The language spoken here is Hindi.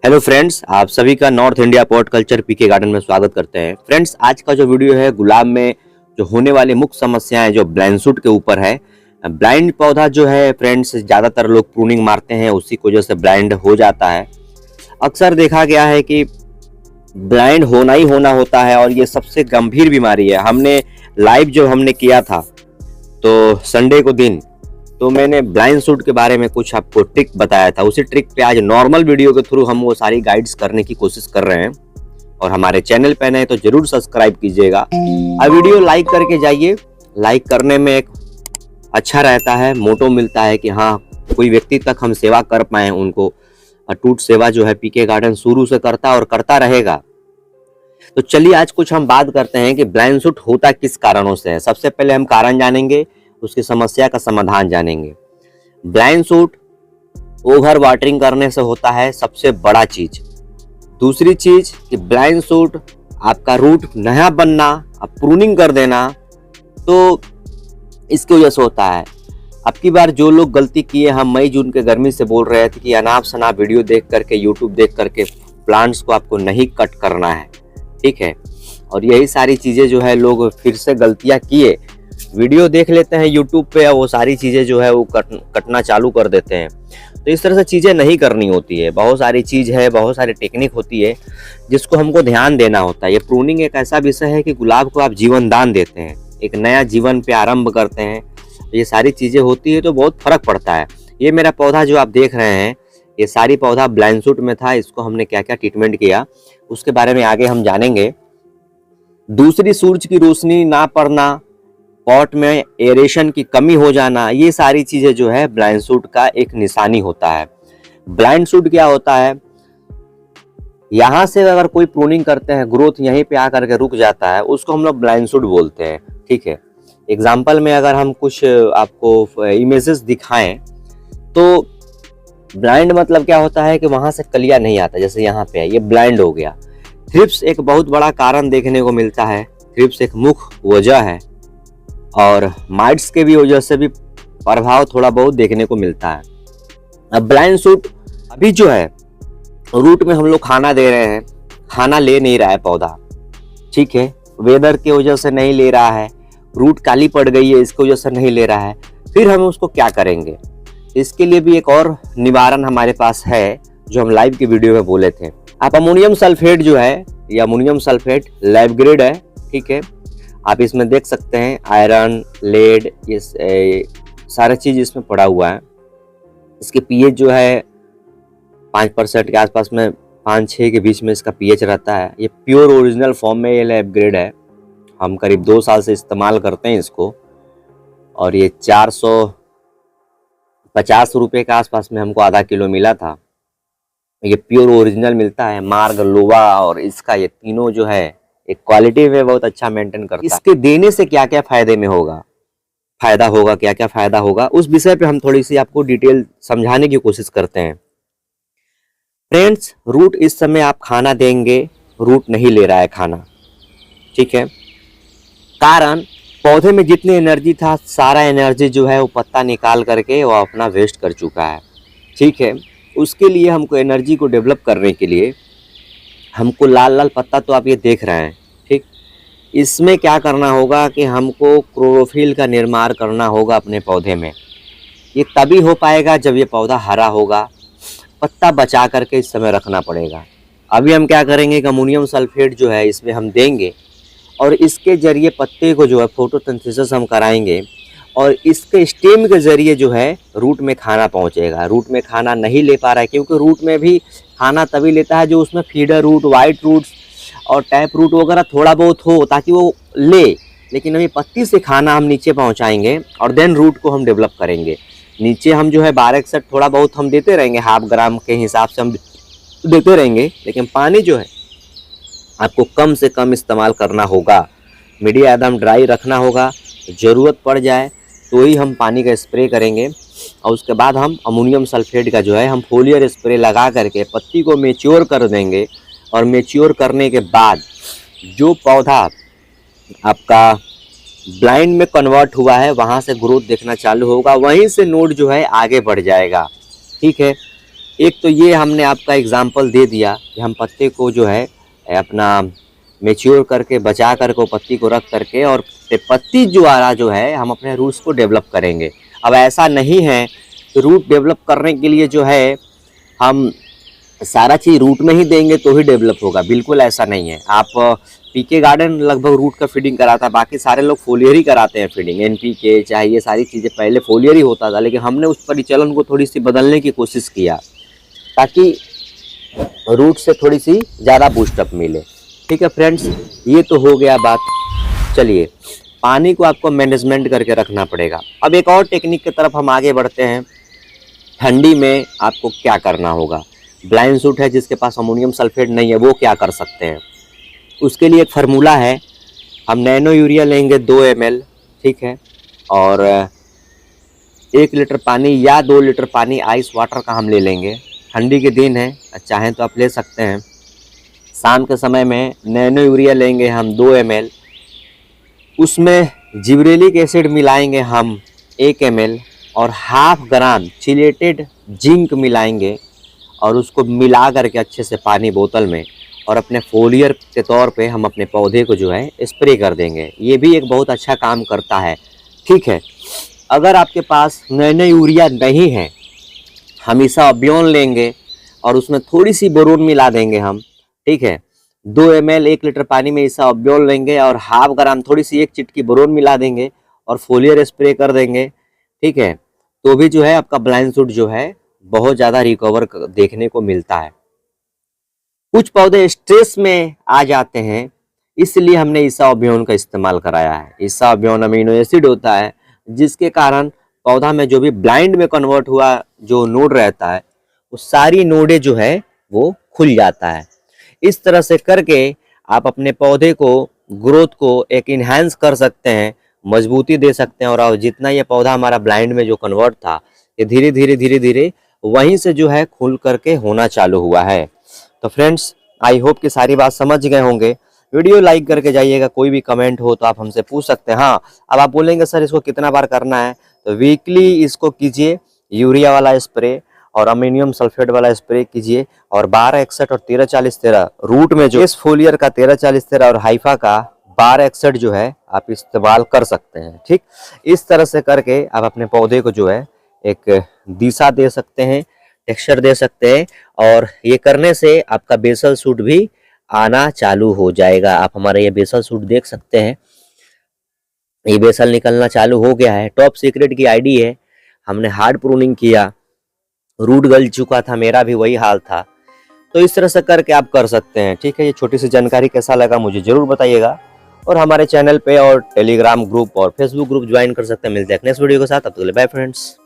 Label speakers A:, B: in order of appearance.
A: हेलो फ्रेंड्स, आप सभी का नॉर्थ इंडिया पॉट कल्चर पीके गार्डन में स्वागत करते हैं। फ्रेंड्स, आज का जो वीडियो है गुलाब में जो होने वाली मुख्य समस्याएं जो ब्लाइंड सूट के ऊपर है। ब्लाइंड पौधा जो है फ्रेंड्स, ज्यादातर लोग प्रूनिंग मारते हैं, उसी की वजह से ब्लाइंड हो जाता है। अक्सर देखा गया है कि ब्लाइंड होना ही होना होता है और ये सबसे गंभीर बीमारी है। हमने लाइव जो हमने किया था तो संडे को दिन तो मैंने ब्लाइंड सूट के बारे में कुछ आपको ट्रिक बताया था। उसी ट्रिक पे आज नॉर्मल वीडियो के थ्रू हम वो सारी गाइड्स करने की कोशिश कर रहे हैं। और हमारे चैनल पे नए तो जरूर सब्सक्राइब कीजिएगा। अब वीडियो लाइक करके जाइए। लाइक करने में एक अच्छा रहता है, मोटो मिलता है कि हाँ कोई व्यक्ति तक हम सेवा कर पाए। उनको अटूट सेवा जो है पीके गार्डन शुरू से करता और करता रहेगा। तो चलिए आज कुछ हम बात करते हैं कि ब्लाइंड सूट होता किस कारणों से है। सबसे पहले हम कारण जानेंगे, उसकी समस्या का समाधान जानेंगे। ब्लाइंड सूट ओवर वाटरिंग करने से होता है, सबसे बड़ा चीज। दूसरी चीज कि ब्लाइंड सूट आपका रूट नया बनना, आप प्रूनिंग कर देना, तो इसकी वजह से होता है। अब की बार जो लोग गलती किए, हम मई जून के गर्मी से बोल रहे थे कि अनाप शनाप वीडियो देख करके, यूट्यूब देख करके प्लांट्स को आपको नहीं कट करना है, ठीक है। और यही सारी चीजें जो है लोग फिर से गलतियां किए, वीडियो देख लेते हैं यूट्यूब पे और वो सारी चीज़ें जो है वो कटना चालू कर देते हैं। तो इस तरह से चीज़ें नहीं करनी होती है। बहुत सारी चीज़ है, बहुत सारी टेक्निक होती है जिसको हमको ध्यान देना होता है। ये प्रूनिंग एक ऐसा विषय है कि गुलाब को आप जीवन दान देते हैं, एक नया जीवन पे आरंभ करते हैं। ये सारी चीज़ें होती है तो बहुत फर्क पड़ता है। ये मेरा पौधा जो आप देख रहे हैं, ये सारी पौधा ब्लाइंड सूट में था। इसको हमने क्या क्या ट्रीटमेंट किया उसके बारे में आगे हम जानेंगे। दूसरी, सूरज की रोशनी ना पड़ना, पॉट में एरेशन की कमी हो जाना, ये सारी चीजें जो है ब्लाइंड सूट का एक निशानी होता है। ब्लाइंड सूट क्या होता है, यहां से अगर कोई प्रूनिंग करते हैं, ग्रोथ यहीं पे आकर के रुक जाता है, उसको हम लोग ब्लाइंड सूट बोलते हैं, ठीक है। एग्जाम्पल में अगर हम कुछ आपको इमेजेस दिखाएं तो ब्लाइंड मतलब क्या होता है कि वहां से कलिया नहीं आता, जैसे यहाँ पे है, ये ब्लाइंड हो गया। थ्रिप्स एक बहुत बड़ा कारण देखने को मिलता है। थ्रिप्स एक मुख्य वजह है और माइट्स के भी वजह से भी प्रभाव थोड़ा बहुत देखने को मिलता है। अब ब्लाइंड सूट अभी जो है रूट में हम लोग खाना दे रहे हैं, खाना ले नहीं रहा है पौधा, ठीक है। वेदर की वजह से नहीं ले रहा है, रूट काली पड़ गई है इसकी वजह से नहीं ले रहा है। फिर हम उसको क्या करेंगे, इसके लिए भी एक और निवारण हमारे पास है जो हम लाइव की वीडियो में बोले थे। आप अमोनियम सल्फेट जो है, ये अमोनियम सल्फेट लैब ग्रेड है, ठीक है। आप इसमें देख सकते हैं आयरन, लेड, ये सारा चीज इसमें पड़ा हुआ है। इसके पीएच जो है 5% के आसपास में, 5-6 के बीच में इसका पीएच रहता है। ये प्योर ओरिजिनल फॉर्म में ये लैब ग्रेड है। हम करीब 2 साल से इस्तेमाल करते हैं इसको और ये 450 रुपये के आसपास में हमको आधा किलो मिला था। ये प्योर ओरिजिनल मिलता है। मार्ग, लोवा और इसका ये तीनों जो है एक क्वालिटी में बहुत अच्छा मेंटेन करता है। इसके देने से क्या क्या फायदा होगा, क्या क्या फायदा होगा, उस विषय पे हम थोड़ी सी आपको डिटेल समझाने की कोशिश करते हैं। फ्रेंड्स, रूट इस समय आप खाना देंगे, रूट नहीं ले रहा है खाना, ठीक है। कारण पौधे में जितनी एनर्जी था, सारा एनर्जी जो है वो पत्ता निकाल करके वो अपना वेस्ट कर चुका है, ठीक है। उसके लिए हमको एनर्जी को डेवलप करने के लिए हमको लाल लाल पत्ता तो आप ये देख रहे हैं, ठीक। इसमें क्या करना होगा कि हमको क्लोरोफिल का निर्माण करना होगा अपने पौधे में। ये तभी हो पाएगा जब ये पौधा हरा होगा। पत्ता बचा करके इस समय रखना पड़ेगा। अभी हम क्या करेंगे कि अमोनियम सल्फेट जो है इसमें हम देंगे और इसके जरिए पत्ते को जो है फोटोसिंथेसिस हम कराएंगे और इसके स्टेम के जरिए जो है रूट में खाना पहुंचेगा। रूट में खाना नहीं ले पा रहा है क्योंकि रूट में भी खाना तभी लेता है जो उसमें फीडर रूट, वाइट रूट्स और टैप रूट वगैरह थोड़ा बहुत हो ताकि वो ले। लेकिन अभी पत्ती से खाना हम नीचे पहुंचाएंगे और देन रूट को हम डेवलप करेंगे। नीचे हम जो है 12 थोड़ा बहुत हम देते रहेंगे, 0.5 ग्राम के हिसाब से हम देते रहेंगे। लेकिन पानी जो है आपको कम से कम इस्तेमाल करना होगा। मीडिया एकदम ड्राई रखना होगा। ज़रूरत पड़ जाए तो ही हम पानी का स्प्रे करेंगे और उसके बाद हम अमोनियम सल्फेट का जो है हम फोलियर स्प्रे लगा करके पत्ती को मैच्योर कर देंगे। और मैच्योर करने के बाद जो पौधा आपका ब्लाइंड में कन्वर्ट हुआ है वहाँ से ग्रोथ देखना चालू होगा, वहीं से नोड जो है आगे बढ़ जाएगा, ठीक है। एक तो ये हमने आपका एग्जाम्पल दे दिया कि हम पत्ते को जो है अपना मेच्योर करके बचा करके पत्ती को रख करके और पत्ती द्वारा जो है हम अपने रूट्स को डेवलप करेंगे। अब ऐसा नहीं है कि रूट डेवलप करने के लिए जो है हम सारा चीज़ रूट में ही देंगे तो ही डेवलप होगा, बिल्कुल ऐसा नहीं है। आप पीके गार्डन लगभग रूट का फीडिंग कराता है, बाकी सारे लोग फोलियर ही कराते हैं फीडिंग, एनपीके चाहे ये सारी चीज़ें पहले फोलियर ही होता था, लेकिन हमने उस परिचालन को थोड़ी सी बदलने की कोशिश किया ताकि रूट से थोड़ी सी ज़्यादा बूस्टअप मिले। ठीक है फ्रेंड्स, ये तो हो गया बात। चलिए पानी को आपको मैनेजमेंट करके रखना पड़ेगा। अब एक और टेक्निक की तरफ हम आगे बढ़ते हैं। ठंडी में आपको क्या करना होगा। ब्लाइंड सूट है जिसके पास अमोनियम सल्फेट नहीं है, वो क्या कर सकते हैं। उसके लिए एक फार्मूला है, हम नैनो यूरिया लेंगे 2 ml, ठीक है, और 1 लीटर पानी या 2 लीटर पानी आइस वाटर का हम ले लेंगे। ठंडी के दिन है, चाहें तो आप ले सकते हैं। शाम के समय में नैनो यूरिया लेंगे हम 2 ml, उसमें जिब्रेलिक एसिड मिलाएंगे हम 1 ml और 1/2 ग्राम चिलेटेड जिंक मिलाएंगे और उसको मिला करके अच्छे से पानी बोतल में और अपने फोलियर के तौर पे हम अपने पौधे को जो है स्प्रे कर देंगे। ये भी एक बहुत अच्छा काम करता है। ठीक है, अगर आपके पास नैनो यूरिया नहीं है, हम इसाबियोन लेंगे और उसमें थोड़ी सी बोरोन मिला देंगे हम। ठीक है, 2 ml 1 लीटर पानी में इसाबियोन लेंगे और 1/2 ग्राम थोड़ी सी 1 चिटकी बोरोन मिला देंगे और फोलियर स्प्रे कर देंगे। ठीक है, तो भी जो है आपका ब्लाइंड सूट जो है बहुत ज़्यादा रिकवर देखने को मिलता है। कुछ पौधे स्ट्रेस में आ जाते हैं, इसलिए हमने इसाबियोन का इस्तेमाल कराया है। इसाबियोन अमीनो एसिड होता है जिसके कारण पौधा में जो भी ब्लाइंड में कन्वर्ट हुआ जो नोड रहता है वो सारी नोडे जो है वो खुल जाता है। इस तरह से करके आप अपने पौधे को ग्रोथ को एक इन्हांस कर सकते हैं, मजबूती दे सकते हैं। और जितना ये पौधा हमारा ब्लाइंड में जो कन्वर्ट था ये धीरे धीरे वहीं से जो है खुल करके होना चालू हुआ है। तो फ्रेंड्स, आई होप कि सारी बात समझ गए होंगे। वीडियो लाइक करके जाइएगा। कोई भी कमेंट हो तो आप हमसे पूछ सकते हैं। हाँ, अब आप बोलेंगे सर इसको कितना बार करना है, तो वीकली इसको कीजिए, यूरिया वाला स्प्रे और अमोनियम सल्फेट वाला स्प्रे कीजिए। और 1261 और 134013 रूट में जो इस फोलियर का 134013 और हाइफा का 1261 जो है आप इस्तेमाल कर सकते हैं। ठीक, इस तरह से करके आप अपने पौधे को जो है एक दिशा दे सकते हैं, टेक्सचर दे सकते हैं और ये करने से आपका बेसल सूट भी आना चालू हो जाएगा। आप हमारे ये बेसल सूट देख सकते हैं, ये बेसल निकलना चालू हो गया है। टॉप सीक्रेट की आईडी है, हमने हार्ड प्रूनिंग किया, रूट गल चुका था, मेरा भी वही हाल था। तो इस तरह से करके आप कर सकते हैं। ठीक है, ये छोटी सी जानकारी कैसा लगा मुझे जरूर बताइएगा और हमारे चैनल पे और टेलीग्राम ग्रुप और फेसबुक ग्रुप ज्वाइन कर सकते हैं। मिलते हैं नेक्स्ट वीडियो के साथ, तब तक के लिए बाय फ्रेंड्स।